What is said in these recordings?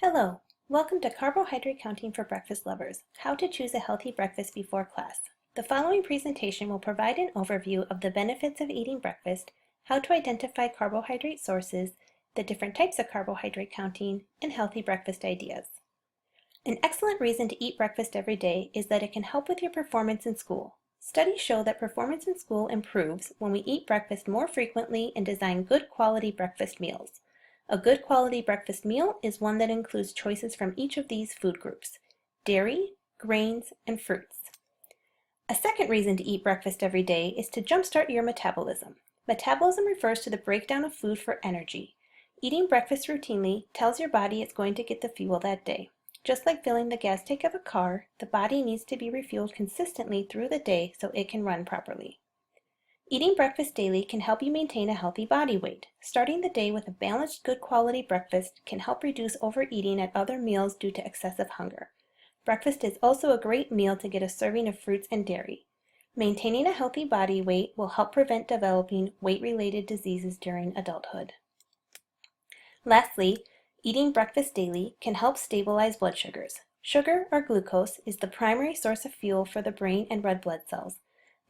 Hello, welcome to Carbohydrate Counting for Breakfast Lovers, How to Choose a Healthy Breakfast Before Class. The following presentation will provide an overview of the benefits of eating breakfast, how to identify carbohydrate sources, the different types of carbohydrate counting, and healthy breakfast ideas. An excellent reason to eat breakfast every day is that it can help with your performance in school. Studies show that performance in school improves when we eat breakfast more frequently and design good quality breakfast meals. A good quality breakfast meal is one that includes choices from each of these food groups: dairy, grains, and fruits. A second reason to eat breakfast every day is to jumpstart your metabolism. Metabolism refers to the breakdown of food for energy. Eating breakfast routinely tells your body it's going to get the fuel that day. Just like filling the gas tank of a car, the body needs to be refueled consistently through the day so it can run properly. Eating breakfast daily can help you maintain a healthy body weight. Starting the day with a balanced, good quality breakfast can help reduce overeating at other meals due to excessive hunger. Breakfast is also a great meal to get a serving of fruits and dairy. Maintaining a healthy body weight will help prevent developing weight-related diseases during adulthood. Lastly, eating breakfast daily can help stabilize blood sugars. Sugar, or glucose, is the primary source of fuel for the brain and red blood cells.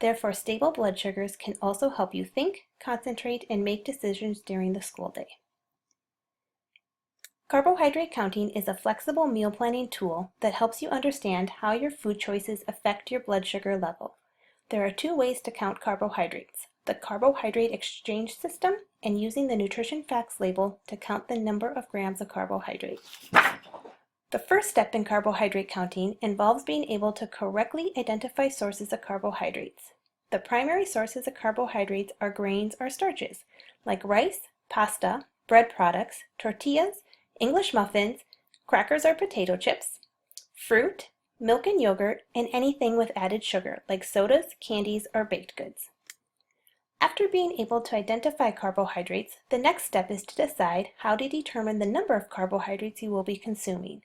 Therefore, stable blood sugars can also help you think, concentrate, and make decisions during the school day. Carbohydrate counting is a flexible meal planning tool that helps you understand how your food choices affect your blood sugar level. There are two ways to count carbohydrates: the carbohydrate exchange system and using the nutrition facts label to count the number of grams of carbohydrate. The first step in carbohydrate counting involves being able to correctly identify sources of carbohydrates. The primary sources of carbohydrates are grains or starches, like rice, pasta, bread products, tortillas, English muffins, crackers or potato chips, fruit, milk and yogurt, and anything with added sugar, like sodas, candies, or baked goods. After being able to identify carbohydrates, the next step is to decide how to determine the number of carbohydrates you will be consuming.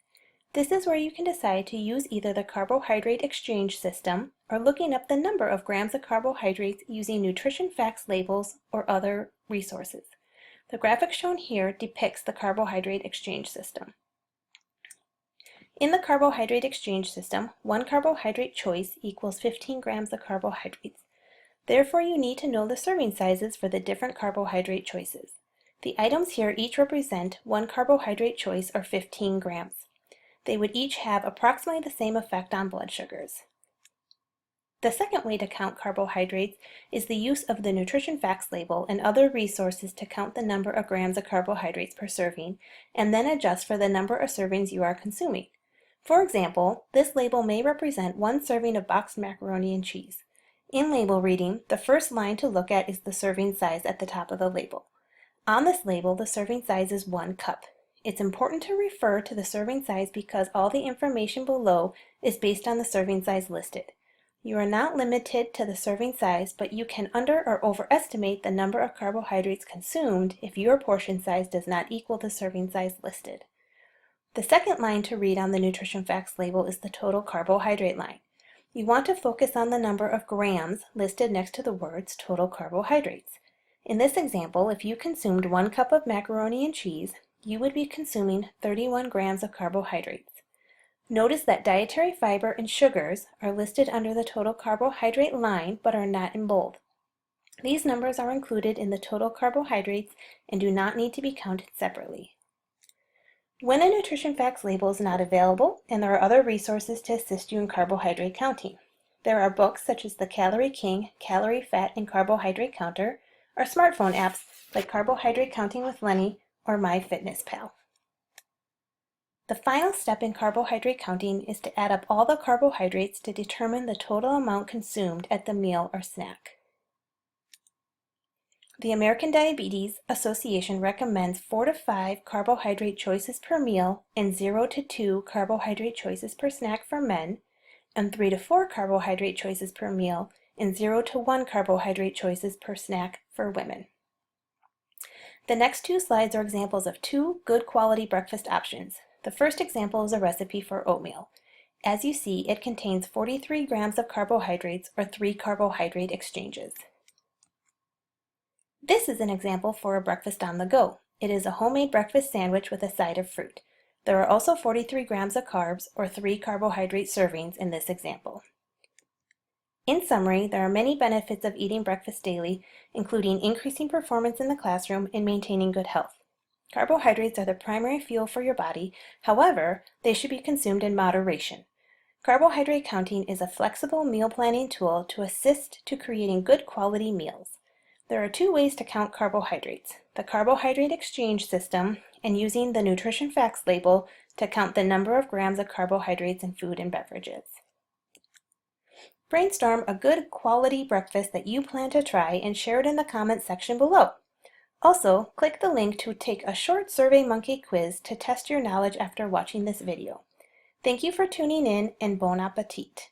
This is where you can decide to use either the carbohydrate exchange system or looking up the number of grams of carbohydrates using nutrition facts labels or other resources. The graphic shown here depicts the carbohydrate exchange system. In the carbohydrate exchange system, one carbohydrate choice equals 15 grams of carbohydrates. Therefore, you need to know the serving sizes for the different carbohydrate choices. The items here each represent one carbohydrate choice, or 15 grams. They would each have approximately the same effect on blood sugars. The second way to count carbohydrates is the use of the nutrition facts label and other resources to count the number of grams of carbohydrates per serving, and then adjust for the number of servings you are consuming. For example, this label may represent one serving of boxed macaroni and cheese. In label reading, the first line to look at is the serving size at the top of the label. On this label, the serving size is 1 cup. It's important to refer to the serving size because all the information below is based on the serving size listed. You are not limited to the serving size, but you can under or overestimate the number of carbohydrates consumed if your portion size does not equal the serving size listed. The second line to read on the nutrition facts label is the total carbohydrate line. You want to focus on the number of grams listed next to the words total carbohydrates. In this example, if you consumed 1 cup of macaroni and cheese, you would be consuming 31 grams of carbohydrates. Notice that dietary fiber and sugars are listed under the total carbohydrate line but are not in bold. These numbers are included in the total carbohydrates and do not need to be counted separately. When a nutrition facts label is not available, and there are other resources to assist you in carbohydrate counting. There are books such as the Calorie King, Calorie, Fat, and Carbohydrate Counter, or smartphone apps like Carbohydrate Counting with Lenny or MyFitnessPal. The final step in carbohydrate counting is to add up all the carbohydrates to determine the total amount consumed at the meal or snack. The American Diabetes Association recommends 4 to 5 carbohydrate choices per meal and 0 to 2 carbohydrate choices per snack for men, and 3 to 4 carbohydrate choices per meal and 0 to 1 carbohydrate choices per snack for women. The next 2 slides are examples of 2 good quality breakfast options. The first example is a recipe for oatmeal. As you see, it contains 43 grams of carbohydrates, or 3 carbohydrate exchanges. This is an example for a breakfast on the go. It is a homemade breakfast sandwich with a side of fruit. There are also 43 grams of carbs or 3 carbohydrate servings in this example. In summary, there are many benefits of eating breakfast daily, including increasing performance in the classroom and maintaining good health. Carbohydrates are the primary fuel for your body, however, they should be consumed in moderation. Carbohydrate counting is a flexible meal planning tool to assist to creating good quality meals. There are two ways to count carbohydrates: the carbohydrate exchange system and using the nutrition facts label to count the number of grams of carbohydrates in food and beverages. Brainstorm a good quality breakfast that you plan to try and share it in the comments section below. Also, click the link to take a short SurveyMonkey quiz to test your knowledge after watching this video. Thank you for tuning in and bon appetit!